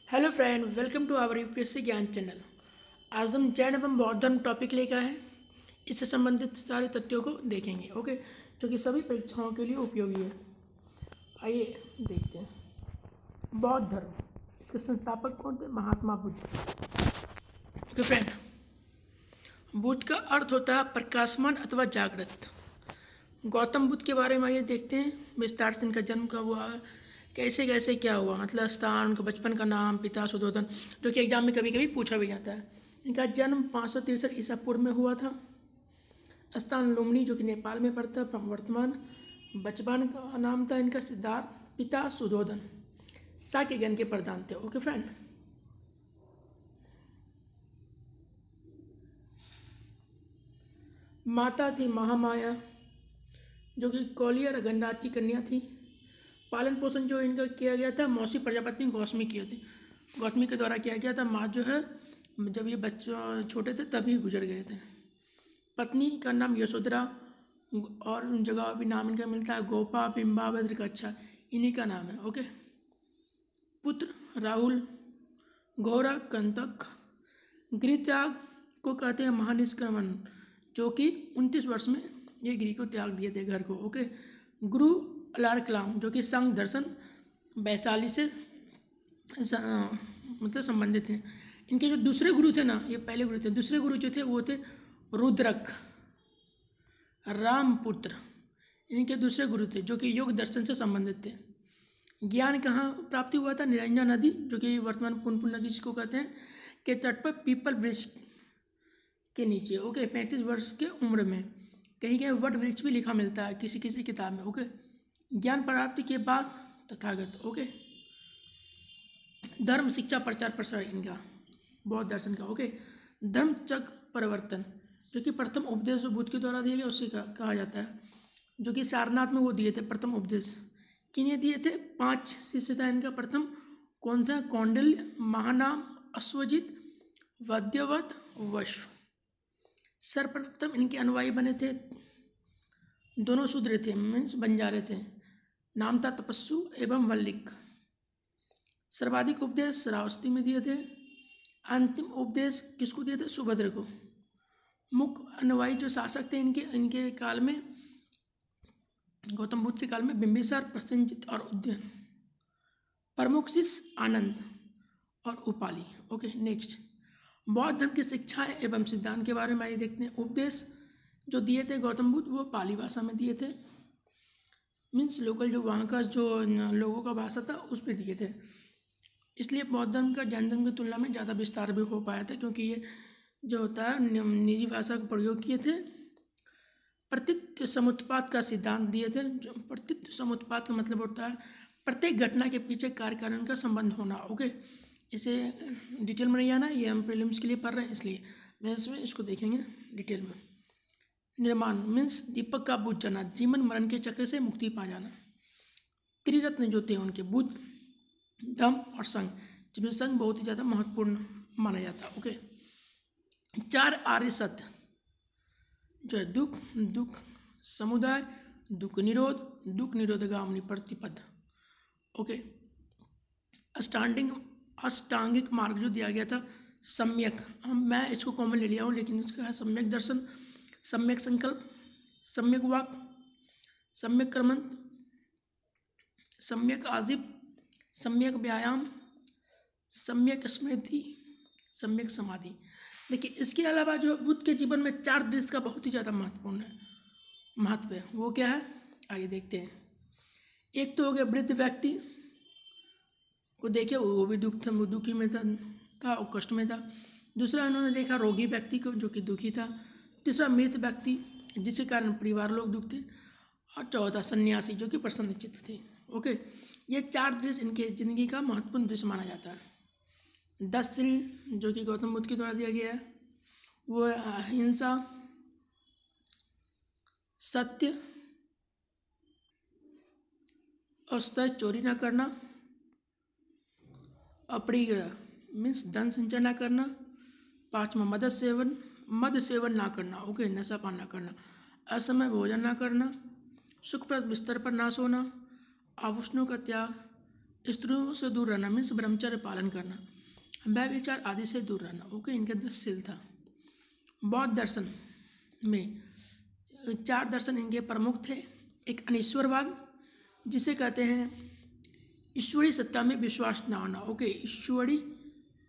Hello friend, welcome to our UPSC Gyan channel. आज हम जैन एवं बौद्ध धर्म टॉपिक लेकर आए हैं। इससे संबंधित सारे तथ्यों को देखेंगे, ओके, जो कि सभी परीक्षाओं के लिए उपयोगी है। आइए देखते हैं। बौद्ध धर्म, इसके संस्थापक कौन थे? महात्मा बुद्ध। ओके फ्रेंड, बुद्ध का अर्थ होता है प्रकाशमान अथवा जागृत। गौतम बुद्ध के बारे में आइए देखते हैं विस्तार से। इनका जन्म कब हुआ, कैसे कैसे क्या हुआ, मतलब स्थान, उनका बचपन का नाम, पिता सुधोधन, जो कि एग्जाम में कभी कभी पूछा भी जाता है। इनका जन्म 563 ईसा पूर्व में हुआ था। स्थान लुम्बिनी, जो कि नेपाल में पड़ता है वर्तमान। बचपन का नाम था इनका सिद्धार्थ, पिता सुधोधन, शाक्य ज्ञान के प्रधान थे। ओके फ्रेंड, माता थी महामाया, जो कि कौलिया और गणराज की कन्या थी। पालन पोषण जो इनका किया गया था मौसी प्रजापति गौतमी किए थे, गौतमी के द्वारा किया गया था। माँ जो है जब ये बच्चे छोटे थे तभी गुजर गए थे। पत्नी का नाम यशोधरा, और उन जगह भी नाम इनका मिलता है गोपा, बिंबा, भद्रकच्छा, इन्हीं का नाम है। ओके, पुत्र राहुल, घोरा, कंतक, गृहत्याग को कहते हैं महानिष्क्रमण, जो कि 29 वर्ष में ये गृह को त्याग दिए थे, घर को। ओके, गुरु अलार कलाम, जो कि संघ दर्शन वैशाली से मतलब संबंधित हैं। इनके जो दूसरे गुरु थे ना, ये पहले गुरु थे, दूसरे गुरु जो थे वो थे रुद्रक, रामपुत्र, इनके दूसरे गुरु थे, जो कि योग दर्शन से संबंधित थे। ज्ञान कहाँ प्राप्ति हुआ था? निरंजन नदी, जो कि वर्तमान पुनपुन नदी जिसको कहते हैं, के तट पर पीपल वृक्ष के नीचे। ओके, 35 वर्ष के उम्र में। कहीं कहीं वट वृक्ष भी लिखा मिलता है किसी किसी किताब में। ओके, ज्ञान प्राप्ति के बाद तथागत। ओके, धर्म शिक्षा प्रचार प्रसार इनका बौद्ध दर्शन का। ओके, धर्म चक्र परिवर्तन, जो कि प्रथम उपदेश जो बुद्ध के द्वारा दिया गया उसे कहा जाता है, जो कि सारनाथ में वो दिए थे प्रथम उपदेश। किन्हें दिए थे? 5 शिष्य था इनका। प्रथम कौन था? कौंडिल्य, महानाम, अश्वजित, वद्यवत, वश्व। सर्वप्रथम इनके अनुयायी बने थे, दोनों शूद्र थे, मीन्स बंजारे थे। नाम था तपस्सु एवं वल्लिक। सर्वाधिक उपदेश श्रावस्ती में दिए थे। अंतिम उपदेश किसको दिए थे? सुभद्र को। मुख्य अनुयायी जो शासक थे इनके काल में, गौतम बुद्ध के काल में, बिंबिसार, प्रसेनजित और उदयन। प्रमुख शिष्य आनंद और उपाली। ओके, नेक्स्ट, बौद्ध धर्म की शिक्षाएं एवं सिद्धांत के बारे में आइए देखते हैं। उपदेश जो दिए थे गौतम बुद्ध वो पाली भाषा में दिए थे, मीन्स लोकल जो वहाँ का जो लोगों का भाषा था उस पर दिए थे। इसलिए बौद्ध धर्म का जैन धर्म की तुलना में ज़्यादा विस्तार भी हो पाया था, क्योंकि ये जो होता है निजी भाषा का प्रयोग किए थे। प्रतीत्य समुत्पाद का सिद्धांत दिए थे। जो प्रतीत्य समुत्पाद का मतलब होता है प्रत्येक घटना के पीछे कार्य कारण का संबंध होना। ओके, इसे डिटेल में नहीं आना, ये हम प्रीलिम्स के लिए पढ़ रहे हैं, इसलिए मेंस में इसको देखेंगे डिटेल में। निर्माण मीन्स दीपक का बुझ जाना, जीवन मरण के चक्र से मुक्ति पा जाना। त्रिरत्न जो थे उनके, बुद्ध, धम्म और संघ, जिनमें संघ बहुत ही ज़्यादा महत्वपूर्ण माना जाता है। ओके, 4 आर्य सत्य जो है दुख, दुख समुदाय, दुख निरोध, दुख निरोधगामिनी प्रतिपद। ओके, अष्टांगिक मार्ग जो दिया गया था, सम्यक, मैं इसको कॉमन ले लिया हूँ लेकिन इसका है सम्यक दर्शन, सम्यक संकल्प, सम्यक वाक, सम्यक कर्मंत, सम्यक आजीव, सम्यक व्यायाम, सम्यक स्मृति, सम्यक समाधि। देखिए, इसके अलावा जो बुद्ध के जीवन में 4 दृश्य का बहुत ही ज़्यादा महत्व है। वो क्या है आइए देखते हैं। एक तो हो गया वृद्ध व्यक्ति को देखे, वो भी दुखी में था और कष्ट में था। दूसरा उन्होंने देखा रोगी व्यक्ति को जो कि दुखी था। तीसरा मृत व्यक्ति जिसके कारण परिवार लोग दुख थे। और चौथा सन्यासी जो कि प्रसन्नचित्त थे। ओके, ये 4 दृश्य इनके जिंदगी का महत्वपूर्ण दृश्य माना जाता है। 10 शील जो कि गौतम बुद्ध के द्वारा दिया गया है, वो अहिंसा, सत्य, असत्य, चोरी न करना, अपरिग्रह मीन्स धन संचय ना करना, 5वां मद सेवन ना करना। ओके, नशा पान ना करना, असमय भोजन ना करना, सुखप्रद बिस्तर पर ना सोना, आभूषणों का त्याग, स्त्रियों से दूर रहना मीन्स ब्रह्मचर्य पालन करना, व्यभिचार आदि से दूर रहना। ओके, इनका 10 शील था। बौद्ध दर्शन में 4 दर्शन इनके प्रमुख थे। एक अनीश्वरवाद, जिसे कहते हैं ईश्वरीय सत्ता में विश्वास ना होना। ओके, ईश्वरीय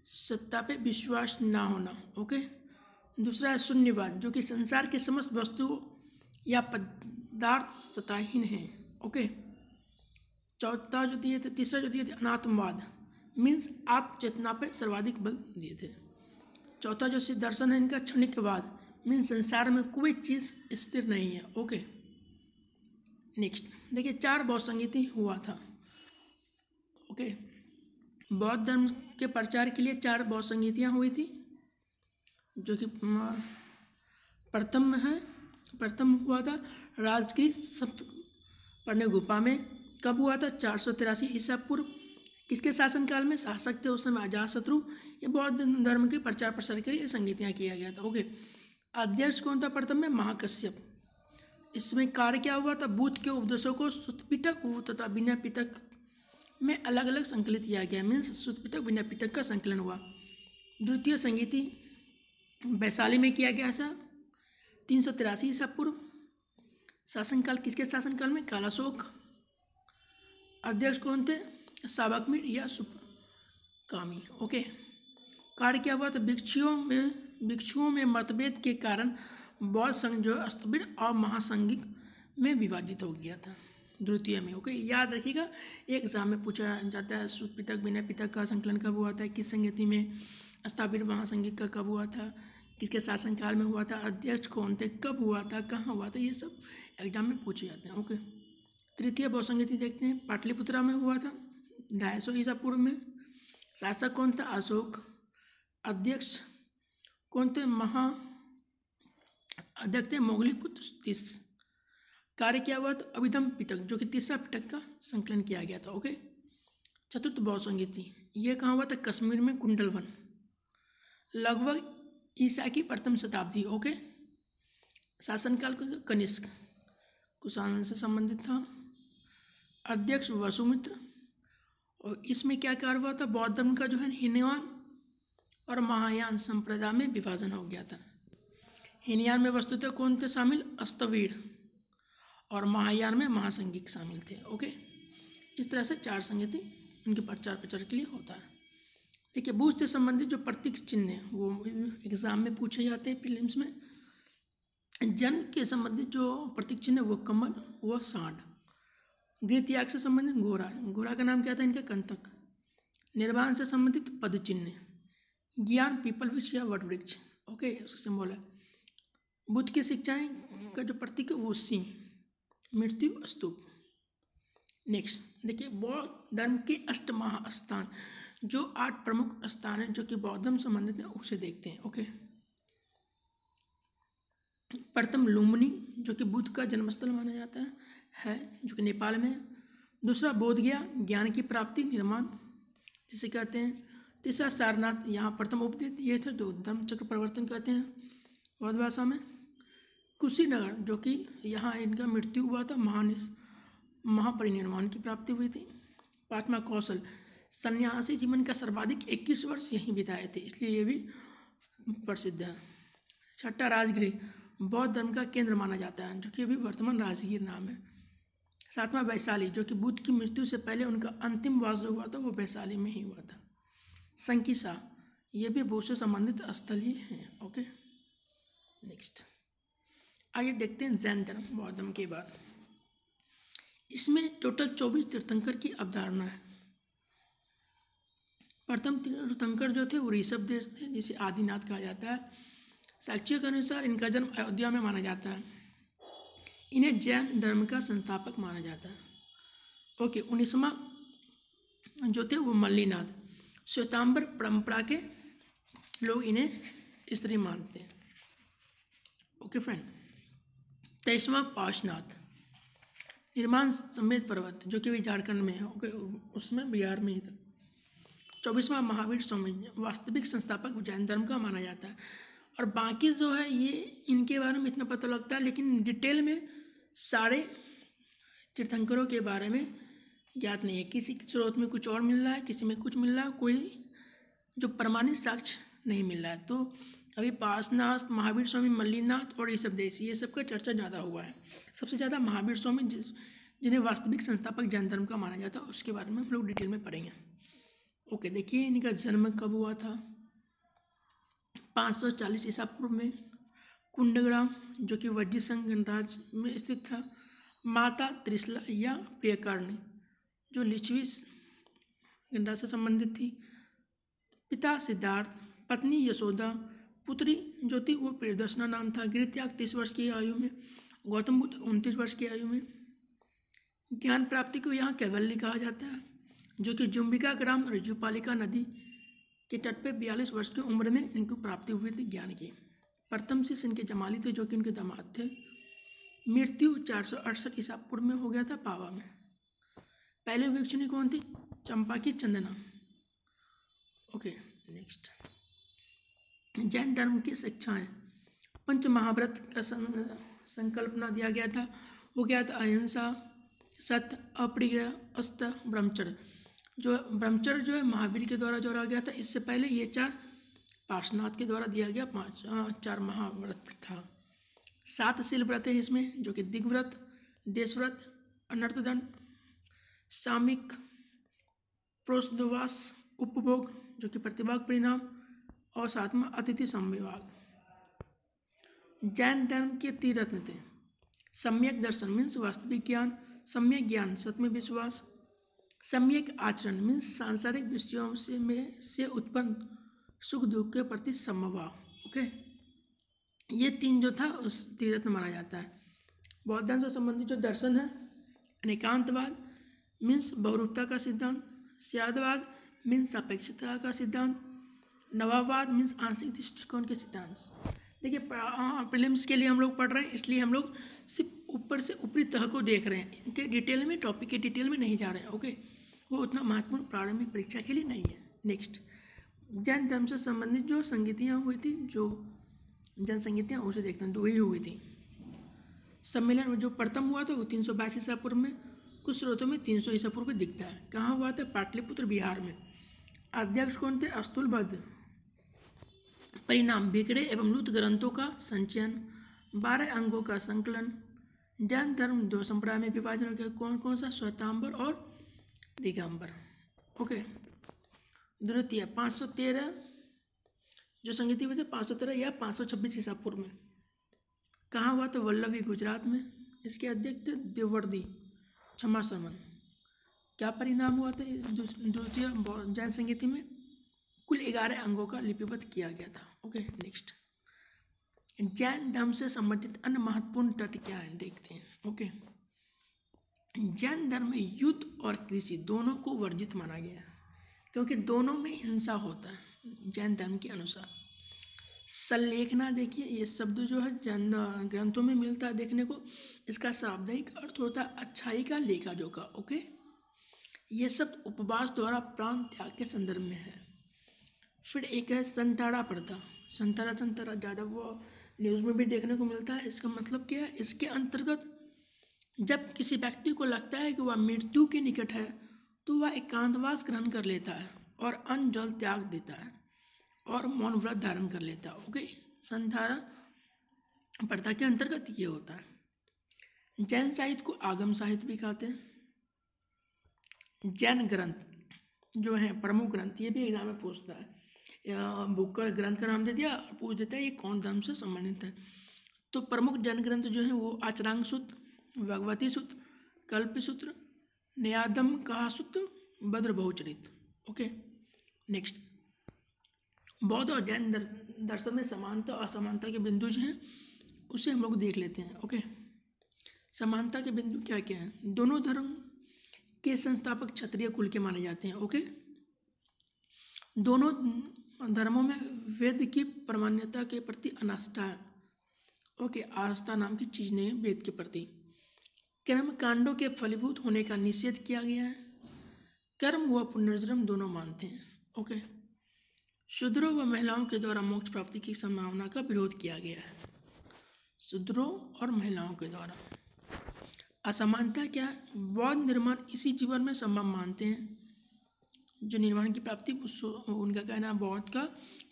सत्ता पे विश्वास ना होना। ओके, दूसरा है शून्यवाद, जो कि संसार के समस्त वस्तुओं या पदार्थ सत्ताहीन हैं। ओके, चौथा जो दिए थे, तीसरा जो दिए थे अनात्मवाद, मीन्स आत्मचेतना पर सर्वाधिक बल दिए थे। चौथा जो सिद्ध दर्शन है इनका क्षणिकवाद, मीन्स संसार में कोई चीज़ स्थिर नहीं है। ओके, नेक्स्ट देखिए 4 बौद्ध संगीति हुआ था। ओके, बौद्ध धर्म के प्रचार के लिए 4 बौद्ध संगीतियाँ हुई थी, जो कि प्रथम हुआ था राजगिरी सप्तपर्णी गुफा में। कब हुआ था? 483 ईसा पूर्व। किसके शासनकाल में? शासक थे उस समय अजातशत्रु। ये बौद्ध धर्म के प्रचार प्रसार के लिए संगीतियाँ किया गया था। ओके, अध्यक्ष कौन था प्रथम में? महाकश्यप। इसमें कार्य क्या हुआ था? बुद्ध के उपदेशों को सुत्त पिटक तथा विनय पिटक में अलग अलग संकलित किया गया, मीन्स सुत्त पिटक विनय पिटक का संकलन हुआ। द्वितीय संगीति वैशाली में किया गया था 383 ईसा पूर्व। शासनकाल किसके शासनकाल में? कालाशोक। अध्यक्ष कौन थे? सावकमीर या सुपकामी। ओके, कार्य क्या हुआ? तो भिक्षुओं में मतभेद के कारण बौद्ध संघ जो अस्तबीर और महासंघिक में विभाजित हो गया था द्वितीय में। ओके, याद रखिएगा, एग्जाम में पूछा जाता है सुत्त पिटक विनय पिटक का संकलन कब हुआ था, किस संगति में, अस्तबीर महासंघिक का कब हुआ था, किसके शासनकाल में हुआ था, अध्यक्ष कौन थे, कब हुआ था, कहाँ हुआ था, ये सब एग्जाम में पूछे जाते हैं। ओके, तृतीय बौद्ध संगीति देखते हैं। पाटलिपुत्रा में हुआ था 250 ईसा पूर्व में। शासक कौन था? अशोक। अध्यक्ष कौन थे? अध्यक्ष थे मोगलीपुत्र तीस। कार्य क्या हुआ? तो अभिधम पिटक, जो कि तीसरा पिटक का संकलन किया गया था। ओके, चतुर्थ बौद्ध संगीति ये कहाँ हुआ था? कश्मीर में कुंडलवन, लगभग ईसा की प्रथम शताब्दी। ओके, शासनकाल कनिष्क कुषाण से संबंधित था। अध्यक्ष वसुमित्र। और इसमें क्या कार्य हुआ था? बौद्ध धर्म का जो है हीनयान और महायान संप्रदाय में विभाजन हो गया था। हीनयान में वस्तुतः कौन थे शामिल? अस्तवीर। और महायान में महासंघिक शामिल थे। ओके, इस तरह से 4 संगीति उनके प्रचार प्रचार के लिए होता है। देखिए, बुद्ध से संबंधित जो प्रतीक चिन्ह हैं वो एग्जाम में पूछे जाते हैं प्रीलिम्स में। जन्म के संबंधित जो प्रतीक चिन्ह है वो कमल, वह सांड। गृह त्याग से संबंधित घोड़ा, घोड़ा का नाम क्या था इनका? कंतक। निर्वाण से संबंधित पद चिन्ह, ज्ञान पीपल वृक्ष या वट वृक्ष। ओके, उसका सिंबल है। बुद्ध की शिक्षाएं का जो प्रतीक है वो सिंह, मृत्यु स्तूप। नेक्स्ट देखिए, बौद्ध धर्म के 8 महास्थान, जो 8 प्रमुख स्थान हैं जो कि बौद्ध धर्म संबंधित है, उसे देखते हैं। ओके, प्रथम लुम्बिनी, जो कि बुद्ध का जन्मस्थल माना जाता है जो कि नेपाल में है। दूसरा बोधगया, ज्ञान की प्राप्ति निर्माण जिसे कहते हैं। तीसरा सारनाथ, यहाँ प्रथम उपदेश दिए थे जो धर्म चक्र परिवर्तन कहते हैं बौद्ध भाषा में। कुशीनगर, जो कि यहाँ इनका मृत्यु हुआ था, महापरिनिर्वाण की प्राप्ति हुई थी। 5वां कौशल, सन्यासी जीवन का सर्वाधिक 21 वर्ष यहीं बिताए थे, इसलिए ये भी प्रसिद्ध है। 6वां राजगृह, बौद्ध धर्म का केंद्र माना जाता है, जो कि अभी वर्तमान राजगीर नाम है। 7वां वैशाली, जो कि बुद्ध की मृत्यु से पहले उनका अंतिम वास जो हुआ था वो वैशाली में ही हुआ था। संकिसा, ये भी बुद्ध से संबंधित स्थल ही हैं। ओके, नेक्स्ट आइए देखते हैं जैन धर्म बौद्ध धर्म के बाद। इसमें टोटल 24 तीर्थंकर की अवधारणा है। प्रथम तीर्थंकर जो थे वो ऋषभदेव थे, जिसे आदिनाथ कहा जाता है। साक्ष्यों के अनुसार इनका जन्म अयोध्या में माना जाता है। इन्हें जैन धर्म का संस्थापक माना जाता है। ओके, 19वां जो थे वो मल्लीनाथ, श्वेतांबर परंपरा के लोग इन्हें स्त्री मानते हैं। ओके फ्रेंड, 23वां पाशनाथ, निर्माण समेत पर्वत, जो कि भी झारखंड में है। ओके, उसमें बिहार में ही था। 24वां महावीर स्वामी, वास्तविक संस्थापक जैन धर्म का माना जाता है। और बाकी जो है ये इनके बारे में इतना पता लगता है, लेकिन डिटेल में सारे तीर्थंकरों के बारे में ज्ञात नहीं है। किसी स्रोत में कुछ और मिल रहा है, किसी में कुछ मिल रहा है, कोई जो प्रमाणित साक्ष्य नहीं मिल रहा है। तो अभी पासनाथ, महावीर स्वामी, मल्लीनाथ और ऋषभ देसी, ये सब का चर्चा ज़्यादा हुआ है। सबसे ज़्यादा महावीर स्वामी जिन्हें वास्तविक संस्थापक जैन धर्म का माना जाता है, उसके बारे में हम लोग डिटेल में पढ़ेंगे। ओके, देखिए इनका जन्म कब हुआ था। 540 ईसा पूर्व में कुंडग्राम, जो कि वज्रसंग गणराज्य में स्थित था। माता त्रिशला या प्रियकारिणी, जो लिच्छवी गणराज्य से संबंधित थी। पिता सिद्धार्थ, पत्नी यशोदा, पुत्री जो थी वो प्रियदर्शना नाम था। गृहत्याग 30 वर्ष की आयु में। गौतम बुद्ध 29 वर्ष की आयु में। ज्ञान प्राप्ति को यहाँ कैवल्य कहा जाता है, जो कि जुम्बिका ग्राम ऋजुपालिका नदी के तट पे 42 वर्ष की उम्र में इनको प्राप्ति हुई थी ज्ञान की। प्रथम शिष्य इनके जमाली थे, जो कि इनके दामाद थे। मृत्यु 468 ईसा पूर्व में हो गया था पावा में। पहले भिक्षुणी कौन थी? चंपा की चंदना। ओके, नेक्स्ट जैन धर्म की शिक्षाएं। पंच महाव्रत का संकल्पना दिया गया था। हो गया था अहिंसा, सत्य, अप्रिय, अस्त, ब्रह्मचर्य। जो ब्रह्मचर्य जो है महावीर के द्वारा जोड़ा गया था। इससे पहले ये 4 पार्श्वनाथ के द्वारा दिया गया 4 महाव्रत था। 7 शील व्रत है इसमें, जो कि दिग्व्रत, देशव्रत, अनर्थदंड, सामिक, प्रोषदवास, उपभोग जो कि प्रतिभाग परिणाम, और 7वां अतिथि संविभाग। जैन धर्म के 3 रत्न थे। सम्यक दर्शन मीन्स वास्तविक ज्ञान, सम्यक ज्ञान सत्य में विश्वास, सम्यक आचरण मीन्स सांसारिक विषयों से उत्पन्न सुख दुख के प्रति समभाव। ओके, ये 3 जो था उस 3 रत्न माना जाता है। बौद्ध धर्म से संबंधित जो दर्शन है, अनेकांतवाद मीन्स बहुरूपता का सिद्धांत, स्यादवाद मीन्स सापेक्षता का सिद्धांत, नवावाद मीन्स आंशिक दृष्टिकोण के सिद्धांत। देखिए प्रीलिम्स के लिए हम लोग पढ़ रहे हैं, इसलिए हम लोग सिर्फ ऊपर से ऊपरी तह को देख रहे हैं। इनके डिटेल में, टॉपिक के डिटेल में नहीं जा रहे हैं। ओके, वो उतना महत्वपूर्ण प्रारंभिक परीक्षा के लिए नहीं है। नेक्स्ट, जैन धर्म से संबंधित जो संगीतियाँ हुई थी, जो जनसंगीतियाँ, उसे देखते हैं। 2 ही हुई थी। सम्मेलन जो प्रथम हुआ था वो 322 ईसा पूर्व में, कुछ स्रोतों में 300 ईसा पूर्व में दिखता है। कहाँ हुआ था? पाटलिपुत्र, बिहार में। अध्यक्ष कौन थे? अस्तुलभद्र। परिणाम बिगड़े एवं लुप्त ग्रंथों का संचयन, 12 अंगों का संकलन। जैन धर्म 2 संप्रदाय में विभाजन हो गया। कौन कौन सा? श्वेतांबर और दिगंबर। ओके, द्वितीय 513 जो संगीति हुई थी 513 या 526 ईसा पूर्व में। कहाँ हुआ? तो वल्लभी, गुजरात में। इसके अध्यक्ष थे देववर्दी क्षमा शर्मन। क्या परिणाम हुआ था द्वितीय जैन संगीति में? कुल 11 अंगों का लिपिबद्ध किया गया था। ओके, नेक्स्ट, जैन धर्म से संबंधित अन्य महत्वपूर्ण तथ्य क्या है देखते हैं। ओके, जैन धर्म में युद्ध और कृषि दोनों को वर्जित माना गया है, क्योंकि दोनों में हिंसा होता है जैन धर्म के अनुसार। संलेखना, देखिए ये शब्द जो है जैन ग्रंथों में मिलता है देखने को। इसका शाब्दिक अर्थ होता है अच्छाई का, लेखा जोखा। ओके, ये शब्द उपवास द्वारा प्राण त्याग के संदर्भ में है। फिर एक है संताड़ा प्रथा। संताड़ा ज़्यादा वो न्यूज़ में भी देखने को मिलता है। इसका मतलब क्या है? इसके अंतर्गत जब किसी व्यक्ति को लगता है कि वह मृत्यु के निकट है, तो वह एकांतवास ग्रहण कर लेता है और अन्न जल त्याग देता है और मौन व्रत धारण कर लेता है। ओके, संताड़ा प्रथा के अंतर्गत ये होता है। जैन साहित्य को आगम साहित्य भी कहते हैं। जैन ग्रंथ जो है प्रमुख ग्रंथ, ये भी एग्जाम में पूछता है। बुक का ग्रंथ का नाम दे दिया, पूछ देता है ये कौन धर्म से संबंधित है। तो प्रमुख जैन ग्रंथ जो है वो आचरांग सूत्र, भगवती सूत्र, कल्प सूत्र, न्यायदम कहा सूत्र, भद्र बहुचरित। ओके, नेक्स्ट, बौद्ध और जैन दर्शन में समानता और असमानता के बिंदु जो हैं उसे हम लोग देख लेते हैं। ओके, समानता के बिंदु क्या क्या हैं? दोनों धर्म के संस्थापक क्षत्रिय कुल के माने जाते हैं। ओके, दोनों धर्मों में वेद की प्रामाण्यता के प्रति अनास्था है। ओके, आस्था नाम की चीज नहीं है वेद के प्रति। कर्म कांडों के फलीभूत होने का निषेध किया गया है। कर्म व पुनर्जन्म दोनों मानते हैं। ओके, शूद्रों व महिलाओं के द्वारा मोक्ष प्राप्ति की संभावना का विरोध किया गया है। शूद्रों और महिलाओं के द्वारा असमानता क्या है? बौद्ध निर्माण इसी जीवन में संभव मानते हैं। जो निर्वाण की प्राप्ति उनका कहना है बौद्ध का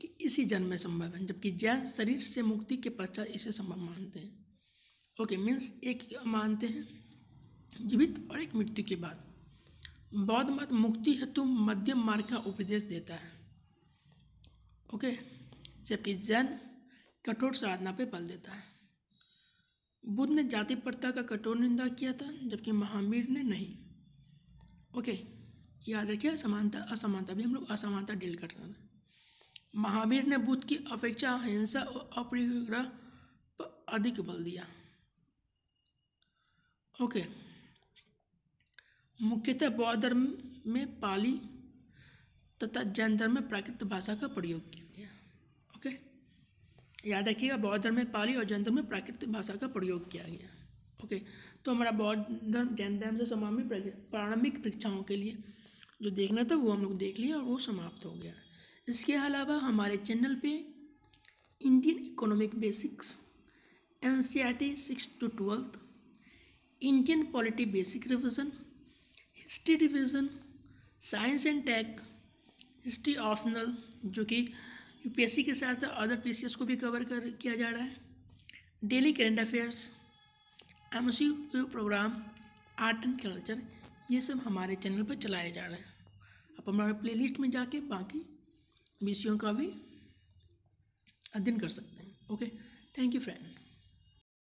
कि इसी जन्म में संभव है, जबकि जैन शरीर से मुक्ति के पश्चात इसे संभव मानते हैं। ओके, मीन्स एक मानते हैं जीवित और एक मृत्यु के बाद। बौद्ध मत मुक्ति हेतु मध्यम मार्ग का उपदेश देता है। ओके, जबकि जैन कठोर साधना पे बल देता है। बुद्ध ने जाति प्रथा का कठोर निंदा किया था, जबकि महावीर ने नहीं। ओके, याद रखिए समानता असमानता भी हम लोग असमानता डील कर रहे हैं। महावीर ने बुद्ध की अपेक्षा अहिंसा और अपरिग्रह पर अधिक बल दिया। ओके, मुख्यतः बौद्ध धर्म में पाली तथा जैन धर्म में प्राकृत भाषा का प्रयोग किया गया। ओके, याद रखिएगा बौद्ध धर्म में पाली और जैन धर्म में प्राकृत भाषा का प्रयोग किया गया। ओके, तो हमारा बौद्ध धर्म जैन धर्म से समाप्त प्रारंभिक परीक्षाओं के लिए जो देखना था वो हम लोग देख लिया और वो समाप्त हो गया। इसके अलावा हमारे चैनल पे Indian economic basics, NCERT 6 to 12, Indian polity basic revision, history revision, science and tech, history optional जो कि UPSC के साथ साथ अदर PCS को भी कवर किया जा रहा है, daily current affairs, MCQ program, art and culture, ये सब हमारे चैनल पर चलाए जा रहे हैं। आप हमारे प्लेलिस्ट में जाके बाकी विषयों का भी अध्ययन कर सकते हैं। Okay, thank you friend.